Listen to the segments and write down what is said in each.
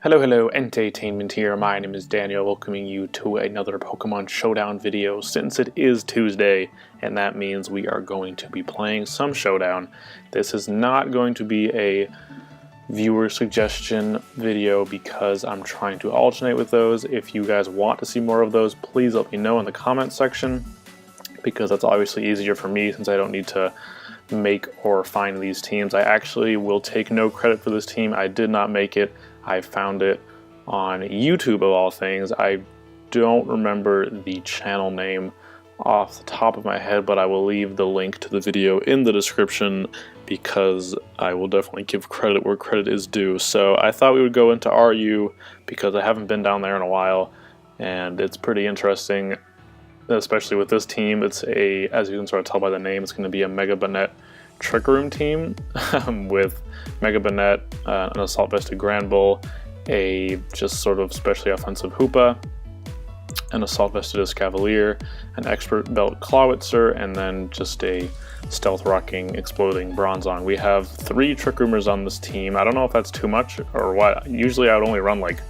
Hello, EnteiTainment here. My name is Daniel, welcoming you to another Pokemon Showdown video since it is Tuesday, and that means we are going to be playing some Showdown. This is not going to be a viewer suggestion video because I'm trying to alternate with those. If you guys want to see more of those, please let me know in the comment section, because that's obviously easier for me since I don't need to make or find these teams. I actually will take no credit for this team. I did not make it. I found it on YouTube of all things. I don't remember the channel name off the top of my head, but I will leave the link to the video in the description because I will definitely give credit where credit is due. So I thought we would go into RU because I haven't been down there in a while, and it's pretty interesting, especially with this team. It's a, as you can sort of tell by the name, it's going to be a Mega Banette Trick Room team with Mega Banette, an Assault Vested Grand Bull, a just sort of specially offensive Hoopa, an Assault Vested Escavalier, an Expert Belt Clawitzer, and then just a Stealth Rocking Exploding Bronzong. We have 3 Trick Roomers on this team. I don't know if that's too much or what. Usually I would only run like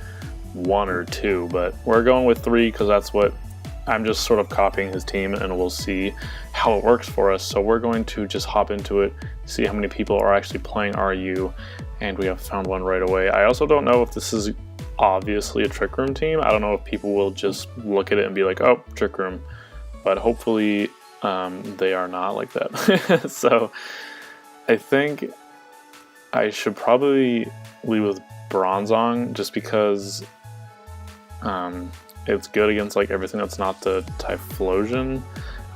1 or 2, but we're going with 3 because that's what I'm just sort of copying his team, and we'll see how it works for us. So we're going to just hop into it, see how many people are actually playing RU, and we have found one right away. I also don't know if this is obviously a Trick Room team. I don't know if people will just look at it and be like, oh, Trick Room, but hopefully they are not like that. So I think I should probably lead with Bronzong just because it's good against like everything that's not the Typhlosion.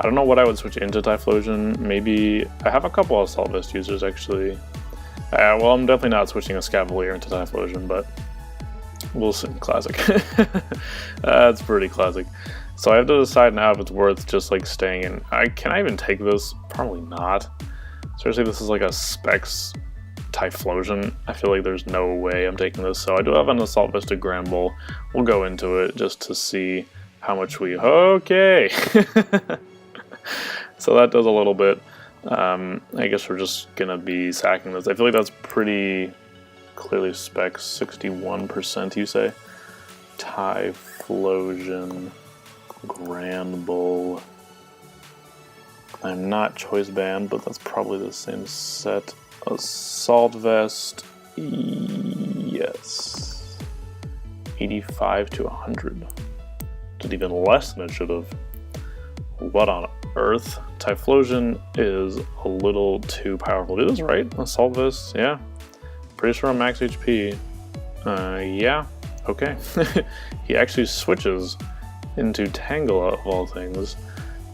I don't know what I would switch into Typhlosion. Maybe I have a couple of Assault Vest users actually. Well, I'm definitely not switching a Escavalier into Typhlosion, but we'll see. Classic. That's pretty classic. So I have to decide now if it's worth just like staying in. Can I even take this? Probably not. Especially if this is like a Specs Typhlosion. I feel like there's no way I'm taking this. So I do have an Assault Vested Grand Bull. We'll go into it just to see how much we... Okay! So that does a little bit. I guess we're just gonna be sacking this. I feel like that's pretty clearly Specs. 61% you say. Typhlosion Grand Bull. I'm not choice banned, but that's probably the same set. Assault Vest, yes. 85 to 100. Did even less than it should have. What on earth? Typhlosion is a little too powerful. Did this right? Assault Vest, yeah. Pretty sure I'm max HP. Yeah, okay. He actually switches into Tangela of all things.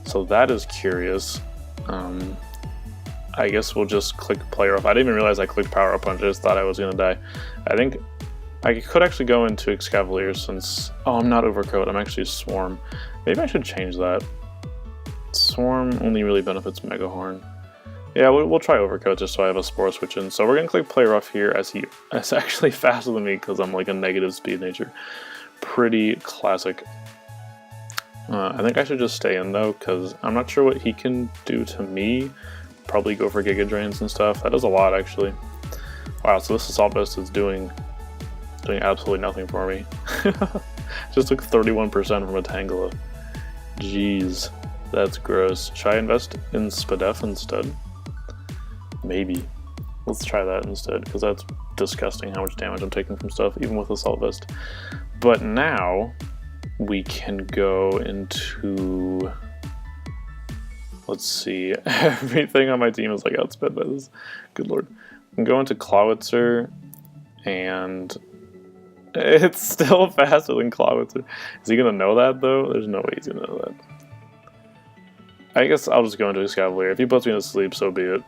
So that is curious. I guess we'll just click player up. I didn't even realize I clicked power up punch. I just thought I was gonna die. I think I could actually go into Escavalier since... Oh, I'm not Overcoat. I'm actually Swarm. Maybe I should change that. Swarm only really benefits Mega Horn. Yeah, we'll try Overcoat just so I have a Spore switch in. So we're gonna click player off here as it's actually faster than me because I'm like a negative speed nature. Pretty classic. I think I should just stay in though because I'm not sure what he can do to me. Probably go for Giga Drains and stuff. That does a lot actually. Wow, so this Assault Vest is doing absolutely nothing for me. Just took 31% from a Tangela. Jeez, that's gross. Should I invest in Spadef instead? Maybe. Let's try that instead, because that's disgusting how much damage I'm taking from stuff, even with Assault Vest. But now we can go into... Let's see, everything on my team is like outsped by this. Good lord. I'm going to Clawitzer, and it's still faster than Clawitzer. Is he gonna know that though? There's no way he's gonna know that. I guess I'll just go into Escavalier. If he puts me to sleep, so be it.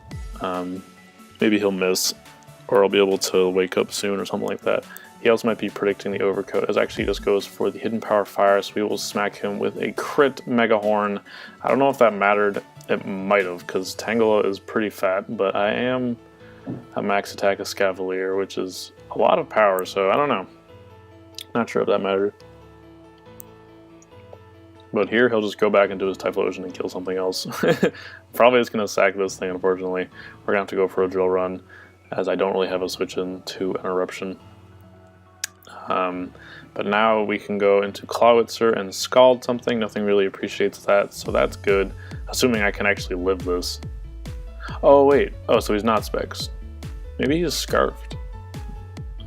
Maybe he'll miss, or I'll be able to wake up soon or something like that. He also might be predicting the Overcoat, as actually just goes for the Hidden Power Fire, so we will smack him with a crit Mega Horn. I don't know if that mattered. It might have, because Tangela is pretty fat, but I am a max attack Escavalier, which is a lot of power, so I don't know. Not sure if that mattered. But here, he'll just go back into his Typhlosion and kill something else. Probably just going to sack this thing, unfortunately. We're going to have to go for a drill run, as I don't really have a switch into an Eruption. But now we can go into Clawitzer and Scald something. Nothing really appreciates that, so that's good. Assuming I can actually live this. Oh wait, oh, so he's not Specs. Maybe he's Scarfed.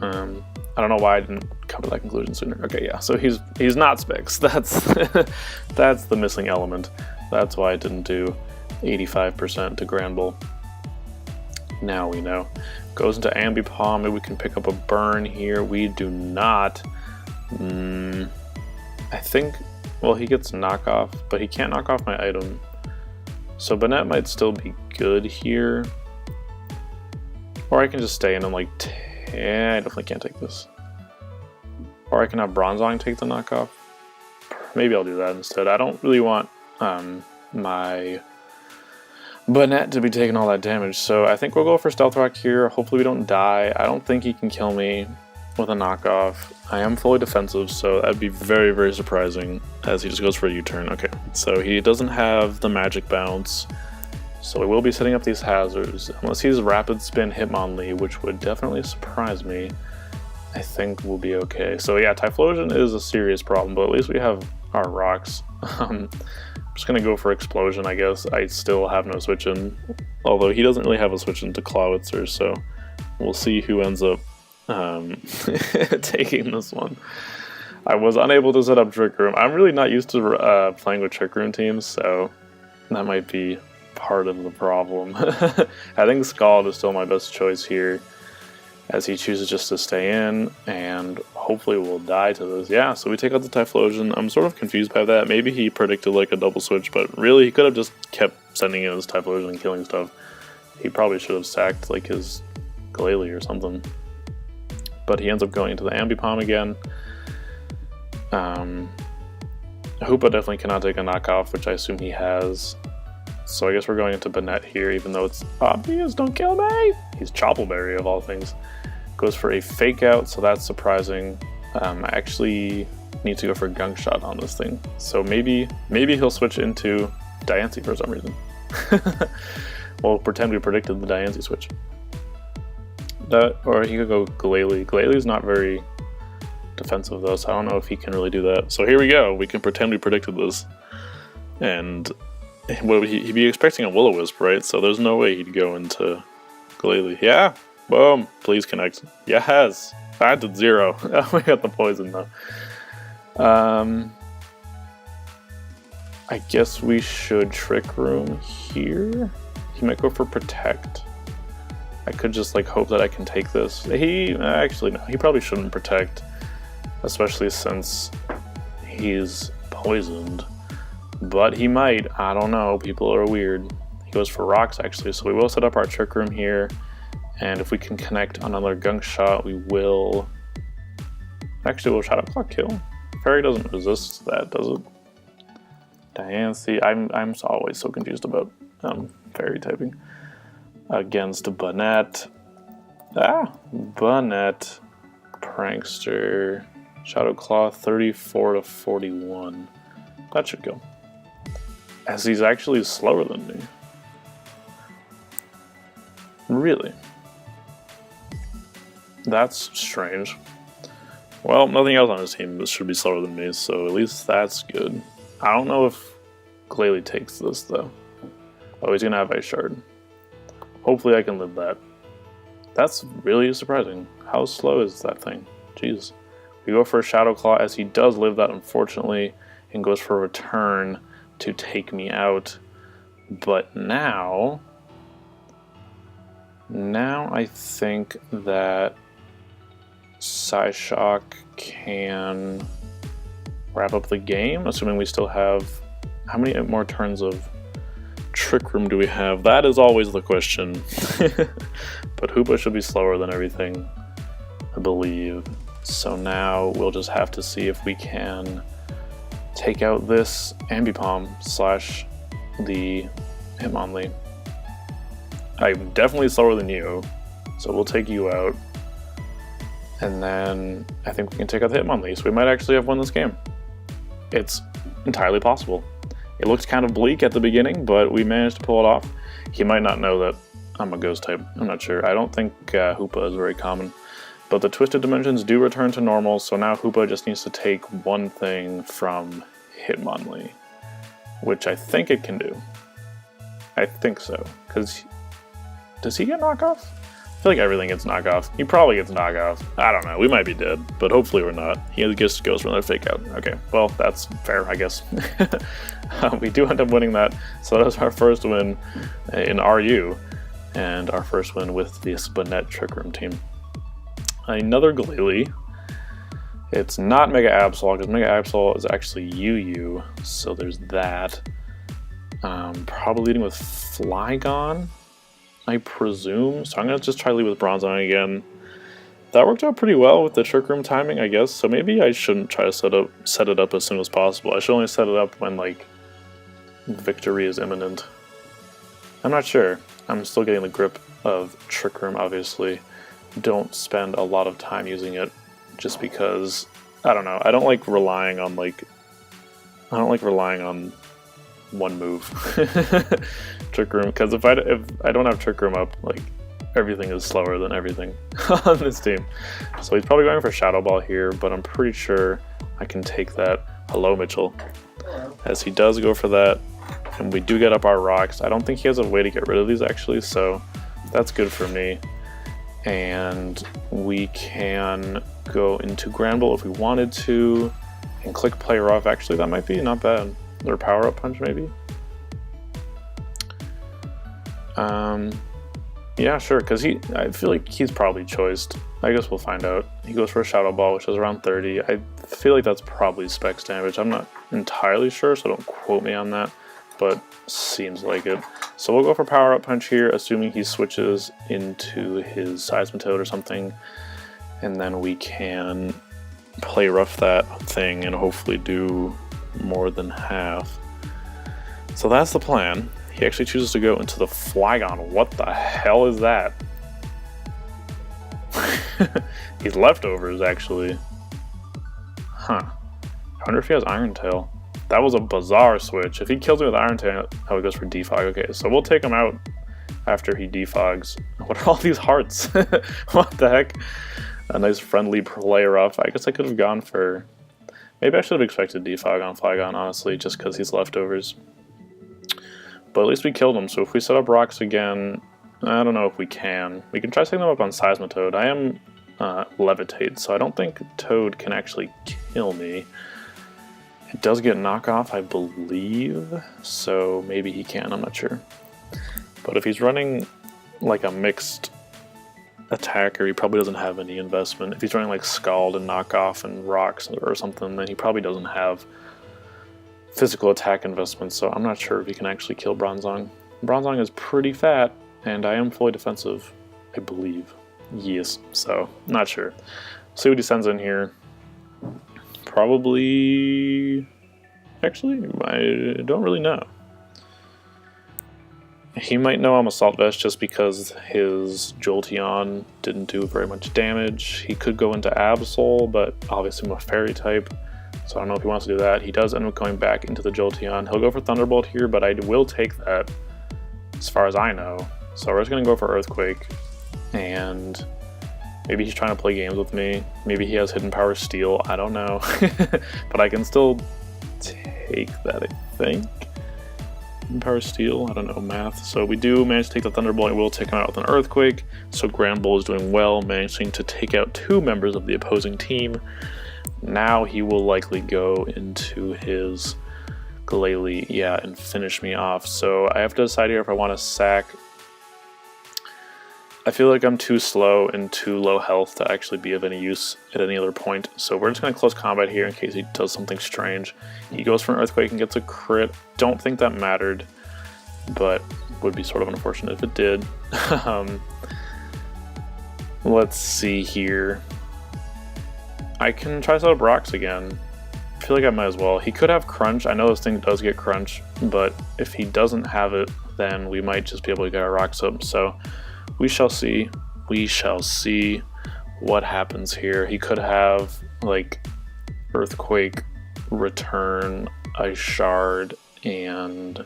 I don't know why I didn't come to that conclusion sooner. Okay, yeah, so he's not Specs. That's that's the missing element. That's why I didn't do 85% to Granbull. Now we know. Goes into Ambipom, maybe we can pick up a burn here. We do not. I think, well, he gets knockoff, but he can't knock off my item. So Banette might still be good here. Or I can just stay in and like, I definitely can't take this. Or I can have Bronzong take the knockoff. Maybe I'll do that instead. I don't really want my Banette to be taking all that damage, so I think we'll go for Stealth Rock here. Hopefully we don't die. I don't think he can kill me with a knockoff. I am fully defensive, so that'd be very, very surprising as he just goes for a U-turn. Okay, so he doesn't have the magic bounce, so we will be setting up these hazards. Unless he's Rapid Spin Hitmonlee, which would definitely surprise me, I think we'll be okay. So yeah, Typhlosion is a serious problem, but at least we have our rocks. I'm just gonna go for Explosion, I guess. I still have no switch in, although he doesn't really have a switch into Clawitzer, so we'll see who ends up taking this one. I was unable to set up Trick Room. I'm really not used to playing with Trick Room teams, so that might be part of the problem. I think Scald is still my best choice here, as he chooses just to stay in, and hopefully we'll die to this. Yeah, so we take out the Typhlosion. I'm sort of confused by that. Maybe he predicted like a double switch, but really he could have just kept sending in his Typhlosion and killing stuff. He probably should have sacked like his Glalie or something. But he ends up going into the Ambipom again. Hoopa definitely cannot take a knockoff, which I assume he has. So I guess we're going into Banette here, even though it's obvious. Don't kill me! He's Choppleberry of all things. Goes for a fake out, so that's surprising. I actually need to go for a gunk shot on this thing. So maybe he'll switch into Diancie for some reason. We'll pretend we predicted the Diancie switch. Or he could go Glalie. Glalie's not very defensive though, so I don't know if he can really do that. So here we go. We can pretend we predicted this. And well, he'd be expecting a Will-O-Wisp, right? So there's no way he'd go into Glalie. Yeah! Boom! Please connect. Yes! I did 0. Oh, we got the poison though. I guess we should Trick Room here. He might go for Protect. I could just like hope that I can take this. Actually no, he probably shouldn't Protect, especially since he's poisoned. But he might, I don't know, people are weird. He goes for rocks actually, so we will set up our Trick Room here. And if we can connect on another gunk shot, we will. Actually, we'll Shadow Claw kill. Fairy doesn't resist that, does it? Diancie, I'm always so confused about Fairy typing. Against Banette. Banette. Prankster. Shadow Claw 34 to 41. That should go. As he's actually slower than me. Really? That's strange. Well, nothing else on his team should be slower than me, so at least that's good. I don't know if Glalie takes this, though. Oh, he's gonna have Ice Shard. Hopefully I can live that. That's really surprising. How slow is that thing? Jeez. We go for a Shadow Claw, as he does live that, unfortunately, and goes for a Return to take me out. But now I think that Psyshock can wrap up the game, assuming we still have... How many more turns of Trick Room do we have? That is always the question. But Hoopa should be slower than everything, I believe. So now we'll just have to see if we can take out this Ambipom / the Hitmonlee. I'm definitely slower than you, so we'll take you out. And then I think we can take out the Hitmonlee, so we might actually have won this game. It's entirely possible. It looked kind of bleak at the beginning, but we managed to pull it off. He might not know that I'm a ghost type. I'm not sure. I don't think Hoopa is very common. But the twisted dimensions do return to normal, so now Hoopa just needs to take one thing from Hitmonlee, which I think it can do. I think so, because does he get knockoff? I feel like everything gets knockoff. He probably gets knockoff. I don't know. We might be dead, but hopefully we're not. He just goes for another fake out. Okay, well, that's fair, I guess. We do end up winning that, so that was our first win in RU, and our first win with the Spinette Trick Room team. Another Glalie. It's not Mega Absol, because Mega Absol is actually UU, so there's that. Probably leading with Flygon, I presume. So I'm going to just try to lead with Bronzong again. That worked out pretty well with the Trick Room timing, I guess, so maybe I shouldn't try to set it up as soon as possible. I should only set it up when, like, victory is imminent. I'm not sure. I'm still getting the grip of Trick Room, obviously. Don't spend a lot of time using it, just because, I don't know, I don't like relying on one move. Trick Room, because if I don't have Trick Room up, like, everything is slower than everything on this team. So he's probably going for Shadow Ball here, but I'm pretty sure I can take that. Hello, Mitchell. As he does go for that, and we do get up our rocks. I don't think he has a way to get rid of these, actually, so that's good for me. And we can go into Granbull if we wanted to, and click Play Rough. Actually, that might be not bad. Or Power Up Punch, maybe? Yeah, sure, because I feel like he's probably choiced. I guess we'll find out. He goes for a Shadow Ball, which is around 30. I feel like that's probably Specs damage. I'm not entirely sure, so don't quote me on that, but seems like it. So we'll go for Power Up Punch here, assuming he switches into his Seismitoad or something, and then we can Play Rough that thing and hopefully do more than half. So that's the plan. He actually chooses to go into the Flygon. What the hell is that? He's leftovers, actually. Huh. I wonder if he has Iron Tail. That was a bizarre switch. If he kills me with Iron Tail, oh, he goes for Defog. Okay, so we'll take him out after he defogs. What are all these hearts? What the heck? A nice friendly Play Rough. I guess I could have gone for... Maybe I should have expected Defog on Flygon, honestly, just because he's leftovers. But at least we killed him, so if we set up rocks again, I don't know if we can. We can try setting them up on Seismitoad. I am Levitate, so I don't think Toad can actually kill me. It does get knockoff, I believe, so maybe he can, I'm not sure. But if he's running like a mixed attacker, he probably doesn't have any investment. If he's running like Scald and knockoff and rocks or something, then he probably doesn't have physical attack investments, so I'm not sure if he can actually kill Bronzong. Bronzong is pretty fat, and I am fully defensive, I believe. Yes, so not sure. See what he sends in here. Probably... Actually, I don't really know. He might know I'm Assault Vest just because his Jolteon didn't do very much damage. He could go into Absol, but obviously I'm a Fairy type, so I don't know if he wants to do that. He does end up going back into the Jolteon. He'll go for Thunderbolt here, but I will take that as far as I know. So we're just going to go for Earthquake, and maybe he's trying to play games with me. Maybe he has Hidden Power Steel. I don't know. But I can still take that, I think. Hidden Power Steel, I don't know, math. So we do manage to take the Thunderbolt, and we'll take him out with an Earthquake. So Granbull is doing well, managing to take out 2 members of the opposing team. Now he will likely go into his Glalie, yeah, and finish me off. So I have to decide here if I want to sack. I feel like I'm too slow and too low health to actually be of any use at any other point. So we're just going to close combat here in case he does something strange. He goes for an Earthquake and gets a crit. Don't think that mattered, but would be sort of unfortunate if it did. Let's see here. I can try to set up rocks again. I feel like I might as well. He could have Crunch. I know this thing does get Crunch, but if he doesn't have it, then we might just be able to get our rocks up. So we shall see. We shall see what happens here. He could have like Earthquake, return, Ice Shard, and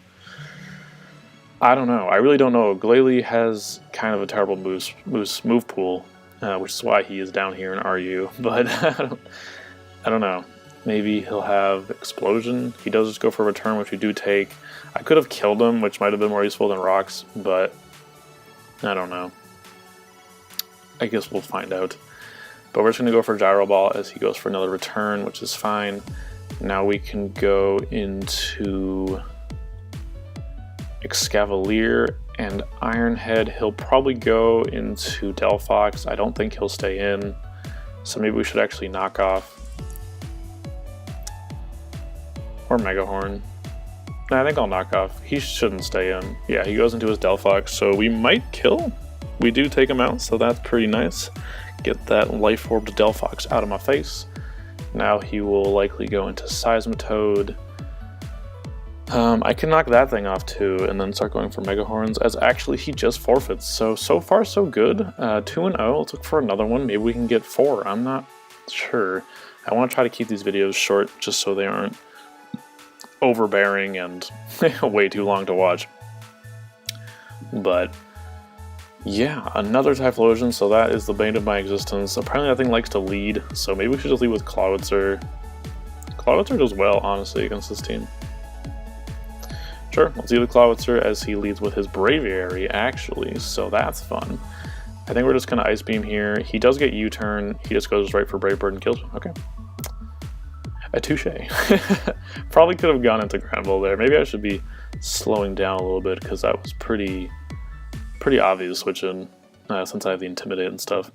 I don't know. I really don't know. Glalie has kind of a terrible move pool. which is why he is down here in RU, but I don't know. Maybe he'll have Explosion. He does just go for Return, which we do take. I could have killed him, which might have been more useful than Rocks, but I don't know. I guess we'll find out. But we're just going to go for Gyro Ball as he goes for another Return, which is fine. Now we can go into Excavalier and Ironhead. He'll probably go into Delphox. I don't think he'll stay in, so maybe we should actually knock off. Or Megahorn. I think I'll knock off. He shouldn't stay in. Yeah, he goes into his Delphox, so we might kill. We do take him out, so that's pretty nice. Get that Life Orbed Delphox out of my face. Now he will likely go into Seismitoad. I can knock that thing off too, and then start going for Megahorns, as actually he just forfeits. So far so good. 2-0, let's look for another one. Maybe we can get 4, I'm not sure. I want to try to keep these videos short, just so they aren't overbearing and way too long to watch. But yeah, another Typhlosion, so that is the bane of my existence. Apparently that thing likes to lead, so maybe we should just lead with Clawitzer. Clawitzer does well, honestly, against this team. Sure, let's lead with Clawitzer as he leads with his Braviary, actually, so that's fun. I think we're just going to Ice Beam here. He does get U-turn, he just goes right for Brave Bird and kills him. Okay. A touche. Probably could have gone into Granbull there. Maybe I should be slowing down a little bit because that was pretty obvious switching since I have the Intimidate and stuff.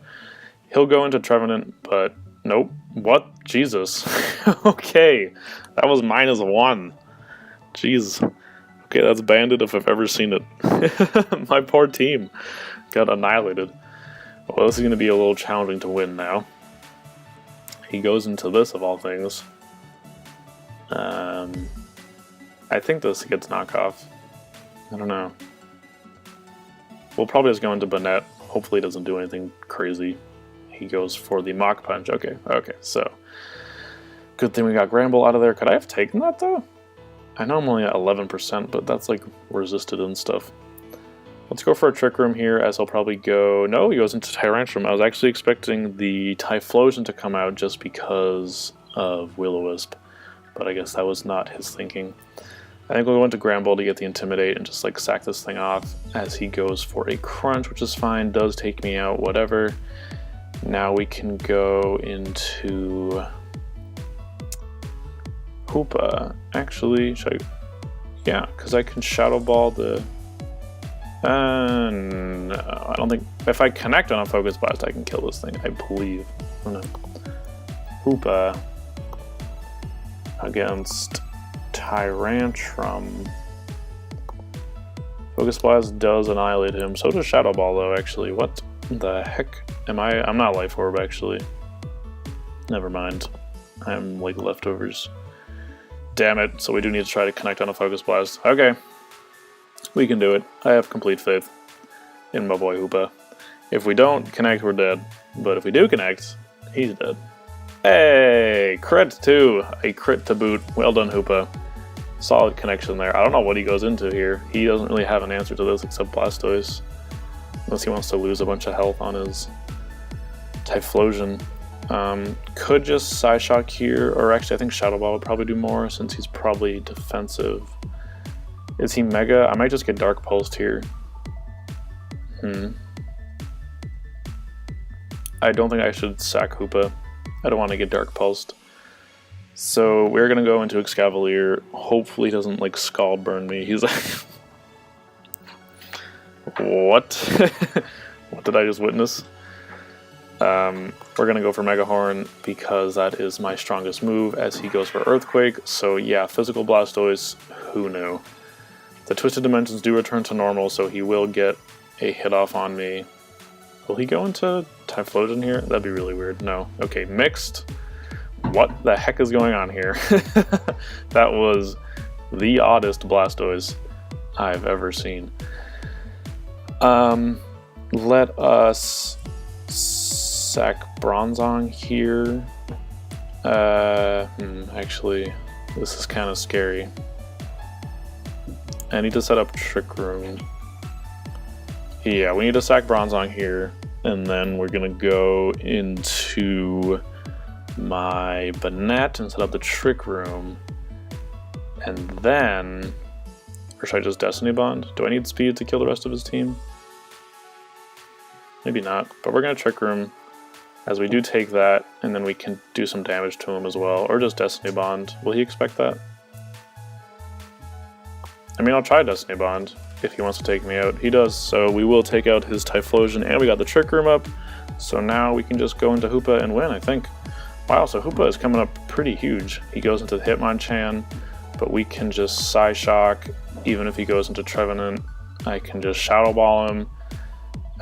He'll go into Trevenant, but nope. What? Jesus. Okay, that was -1. Jeez. Okay, that's Bandit if I've ever seen it. My poor team got annihilated. Well, this is going to be a little challenging to win now. He goes into this of all things. I think this gets knockoff. I don't know. We'll probably just go into Banette. Hopefully it doesn't do anything crazy. He goes for the Mach Punch. Okay, so good thing we got Granbull out of there. Could I have taken that though? I know I'm only at 11%, but that's like resisted and stuff. Let's go for a Trick Room here, as he'll probably go... No, he goes into Tyrantrum. I was actually expecting the Typhlosion to come out just because of Will-O-Wisp, but I guess that was not his thinking. I think we'll go into Granbull to get the Intimidate and just like sack this thing off as he goes for a Crunch, which is fine, does take me out, whatever. Now we can go into Hoopa. Actually, should I... Yeah, because I can Shadow Ball the... No, I don't think... If I connect on a Focus Blast, I can kill this thing, I believe. Oh no. Hoopa against Tyrantrum. Focus Blast does annihilate him. So does Shadow Ball, though, actually. What the heck am I? I'm not Life Orb, actually. Never mind. I'm like leftovers. Damn it. So we do need to try to connect on a Focus Blast. Okay. We can do it. I have complete faith in my boy Hoopa. If we don't connect, we're dead. But if we do connect, he's dead. Hey! Crit too! A crit to boot. Well done, Hoopa. Solid connection there. I don't know what he goes into here. He doesn't really have an answer to this except Blastoise. Unless he wants to lose a bunch of health on his Typhlosion. Could just Psyshock here, or actually I think Shadow Ball would probably do more since he's probably defensive. Is he Mega? I might just get Dark Pulsed here. I don't think I should sack Hoopa. I don't want to get Dark Pulsed. So we're going to go into Excavalier. Hopefully he doesn't like Scald Burn me. He's like... What? What did I just witness? We're going to go for Megahorn because that is my strongest move as he goes for Earthquake. So yeah, Physical Blastoise, who knew? The Twisted Dimensions do return to normal, so he will get a hit off on me. Will he go into Typhlosion here? That'd be really weird. No. Okay, Mixed. What the heck is going on here? That was the oddest Blastoise I've ever seen. Let us sack Bronzong here. Actually, this is kind of scary. I need to set up Trick Room. Yeah, we need to sack Bronzong here. and then we're gonna go into my Banette and set up the Trick Room, and then, or should I just Destiny Bond? Do I need speed to kill the rest of his team? Maybe not, but we're gonna Trick Room as we do take that, and then we can do some damage to him as well, or just Destiny Bond. Will he expect that? I mean, I'll try Destiny Bond if he wants to take me out. He does, so we will take out his Typhlosion, and we got the Trick Room up, so now we can just go into Hoopa and win, I think. Wow, so Hoopa is coming up pretty huge. He goes into the Hitmonchan, but we can just Psyshock. Even if he goes into Trevenant, I can just Shadow Ball him.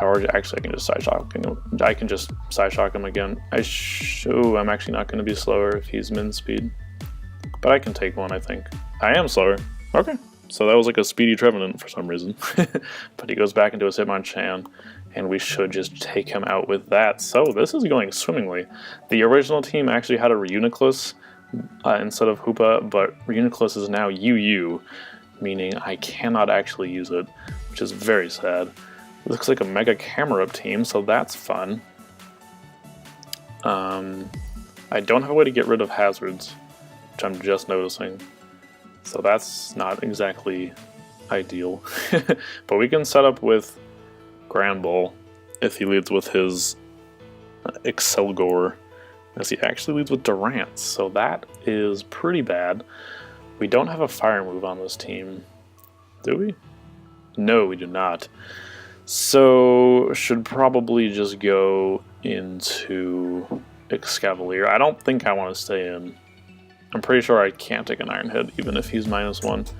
Or actually, I can just Psyshock him again. I'm actually not going to be slower if he's min speed. But I can take one, I think. I am slower. Okay. So that was like a speedy Trevenant for some reason. But he goes back into his Hitmonchan, and we should just take him out with that. So this is going swimmingly. The original team actually had a Reuniclus instead of Hoopa, but Reuniclus is now UU, meaning I cannot actually use it, which is very sad. It looks like a Mega Camera Up team, so that's fun. I don't have a way to get rid of hazards, which I'm just noticing. So that's not exactly ideal. But we can set up with Granbull if he leads with his Excelgor, as he actually leads with Durant, so that is pretty bad. We don't have a fire move on this team, do we? No, we do not. So, should probably just go into Excavalier. I don't think I want to stay in. I'm pretty sure I can't take an Iron Head, even if he's -1.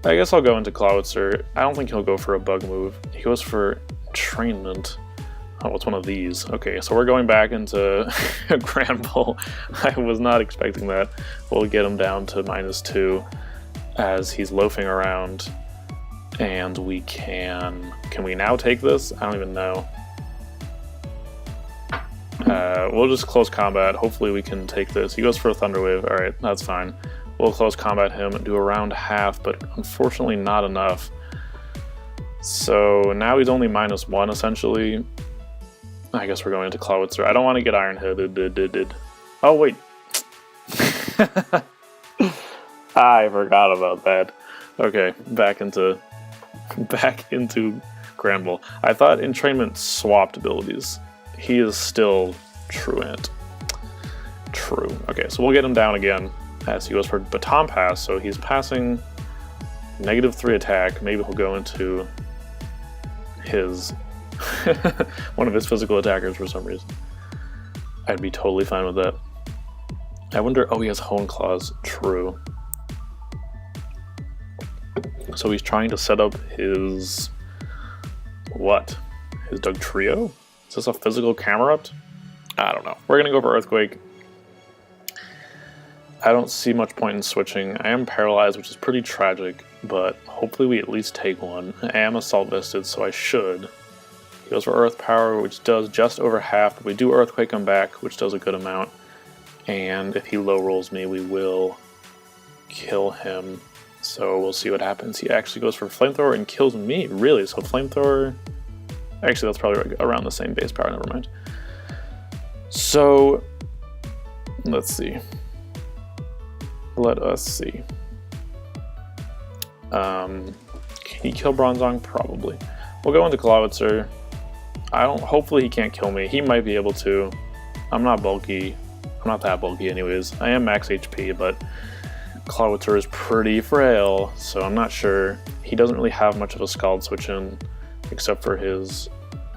I guess I'll go into Cloudster. I don't think he'll go for a bug move. He goes for Entrainment. Oh, it's one of these. Okay, so we're going back into Granbull. I was not expecting that. We'll get him down to -2 as he's loafing around. And we can we now take this? I don't even know. We'll just close combat. Hopefully we can take this. He goes for a Thunder Wave. Alright, that's fine. We'll close combat him and do around half, but unfortunately not enough. So now he's only -1 essentially. I guess we're going into Cloudster. I don't want to get Iron Headed. Oh wait. I forgot about that. Okay, back into Granbull. I thought Entrainment swapped abilities. He is still Truant. True. Okay, so we'll get him down again as he goes for Baton Pass, so he's passing -3 attack. Maybe he'll go into his one of his physical attackers for some reason. I'd be totally fine with that. I wonder, oh, he has Hone Claws. True. So he's trying to set up his, what? His Dugtrio? Is this a physical Camerupt? I don't know. We're gonna go for Earthquake. I don't see much point in switching. I am paralyzed, which is pretty tragic, but hopefully we at least take one. I am Assault Vested, so I should. He goes for Earth Power, which does just over half, but we do Earthquake him back, which does a good amount. And if he low rolls me, we will kill him. So we'll see what happens. He actually goes for Flamethrower and kills me, really? So Flamethrower... Actually, that's probably around the same base power, never mind. So, let's see. Let us see. Can he kill Bronzong? Probably. We'll go into Cloudster. Hopefully he can't kill me. He might be able to. I'm not bulky. I'm not that bulky anyways. I am max HP, but Cloudster is pretty frail, so I'm not sure. He doesn't really have much of a Scald switch in, except for his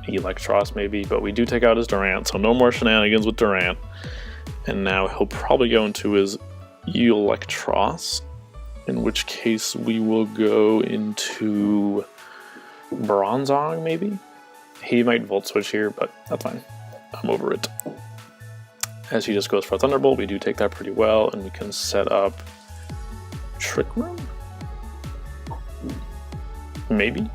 Electros maybe, but we do take out his Durant, so no more shenanigans with Durant. And now he'll probably go into his Electros, in which case we will go into Bronzong maybe? He might Volt Switch here, but that's fine. I'm over it. As he just goes for a Thunderbolt, we do take that pretty well, and we can set up Trick Room? Maybe?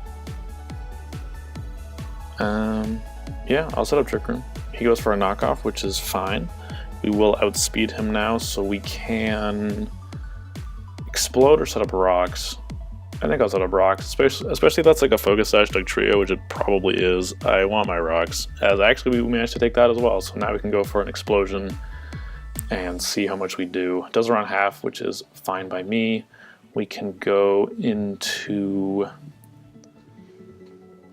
Yeah, I'll set up Trick Room. He goes for a knockoff, which is fine. We will outspeed him now, so we can explode or set up rocks. I think I'll set up rocks, especially if that's like a focus sash like trio, which it probably is. I want my rocks, as actually we managed to take that as well, so now we can go for an explosion and see how much we do. It does around half, which is fine by me. We can go into...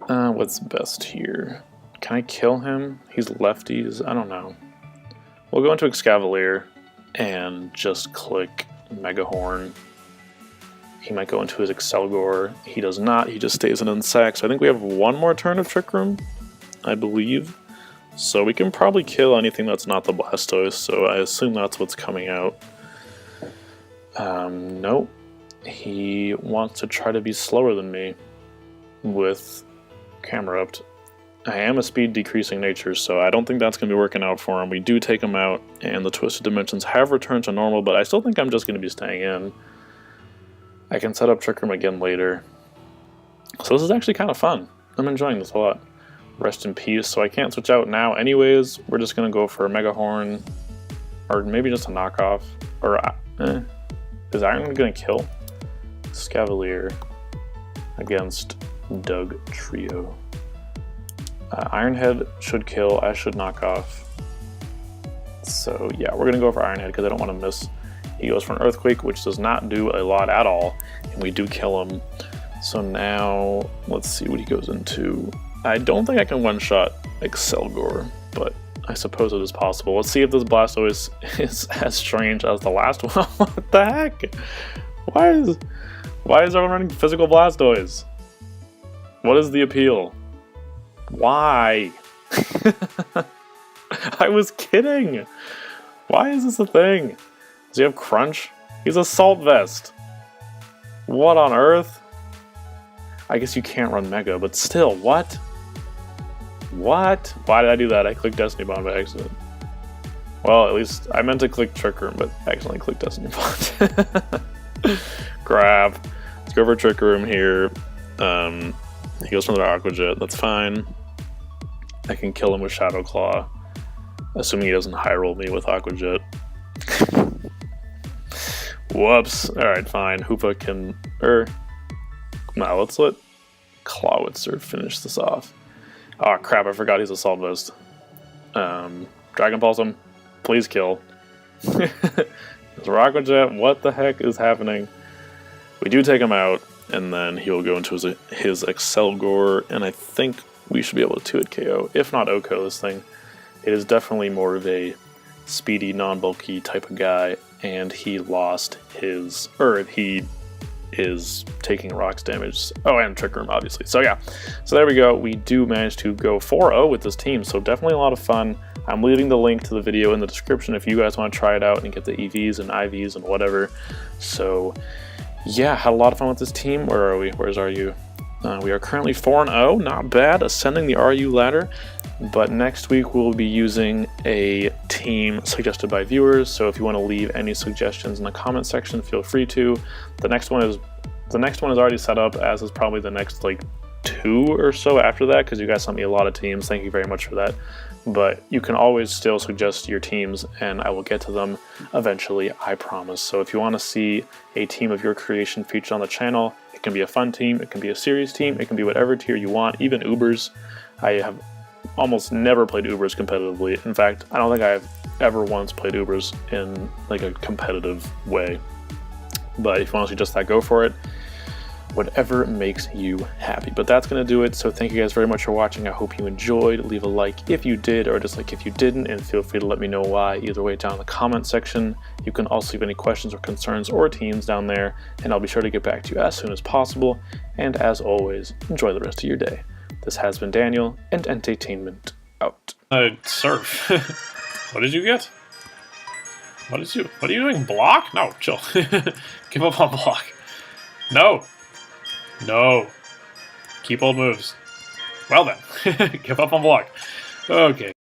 what's best here? Can I kill him? He's lefties, I don't know. We'll go into Excavalier and just click Megahorn. He might go into his Excelgor. He does not. He just stays in Unsack. So I think we have one more turn of Trick Room, I believe. So we can probably kill anything that's not the Blastoise. So I assume that's what's coming out. Nope. He wants to try to be slower than me with Camerupt. I am a speed decreasing nature, so I don't think that's going to be working out for him. We do take him out, and the Twisted Dimensions have returned to normal, but I still think I'm just going to be staying in. I can set up Trick Room again later. So this is actually kind of fun. I'm enjoying this a lot. Rest in peace. So I can't switch out now anyways. We're just going to go for a Megahorn. Or maybe just a knockoff. Or, is Iron going to kill? Scavalier against Doug Trio. Ironhead should kill. I should knock off. So yeah, we're going to go for Ironhead because I don't want to miss. He goes for an Earthquake, which does not do a lot at all, and we do kill him. So now, let's see what he goes into. I don't think I can one-shot Excelgor, but I suppose it is possible. Let's see if this Blastoise is as strange as the last one. What the heck? Why is everyone running physical Blastoise? What is the appeal? Why? I was kidding. Why is this a thing? Does he have Crunch? He's a Salt Vest. What on earth? I guess you can't run Mega, but still, what? What? Why did I do that? I clicked Destiny Bond by accident. Well, at least I meant to click Trick Room, but accidentally clicked Destiny Bond. Grab. Let's go for Trick Room here. He goes for the Aqua Jet. That's fine. I can kill him with Shadow Claw, assuming he doesn't high roll me with Aqua Jet. Whoops. Alright, fine. Hoopa can... No, let's let Clawitzer finish this off. Oh crap, I forgot he's a Salt Vest. Dragon Pulse him. Please kill. Aqua Jet, what the heck is happening? We do take him out, and then he'll go into his Excelgor, and I think we should be able to 2-hit KO. If not OHKO this thing. It is definitely more of a speedy, non-bulky type of guy, and he lost his... he is taking rocks damage. Oh, and Trick Room, obviously. So yeah, so there we go. We do manage to go 4-0 with this team, so definitely a lot of fun. I'm leaving the link to the video in the description if you guys want to try it out and get the EVs and IVs and whatever. So yeah, had a lot of fun with this team. Where are we? Where's RU? We are currently 4-0, not bad, ascending the RU ladder. But next week we'll be using a team suggested by viewers, so if you want to leave any suggestions in the comment section, feel free to. The next one is already set up, as is probably the next like 2 or so after that, because you guys sent me a lot of teams. Thank you very much for that. But you can always still suggest your teams, and I will get to them eventually, I promise. So if you want to see a team of your creation featured on the channel, it can be a fun team, it can be a series team, it can be whatever tier you want, even Ubers. I have almost never played Ubers competitively. In fact, I don't think I've ever once played Ubers in like a competitive way. But if you want to suggest that, go for it. Whatever makes you happy. But that's going to do it. So thank you guys very much for watching. I hope you enjoyed. Leave a like if you did, or dislike if you didn't, and feel free to let me know why either way down in the comment section. You can also leave any questions or concerns or teams down there, and I'll be sure to get back to you as soon as possible. And as always, enjoy the rest of your day. This has been Daniel, and EnteiTainment out. Surf. What did you get? What are you doing? Block? No, chill. Give up on block. No. No. Keep old moves. Well then. Give up on block. Okay.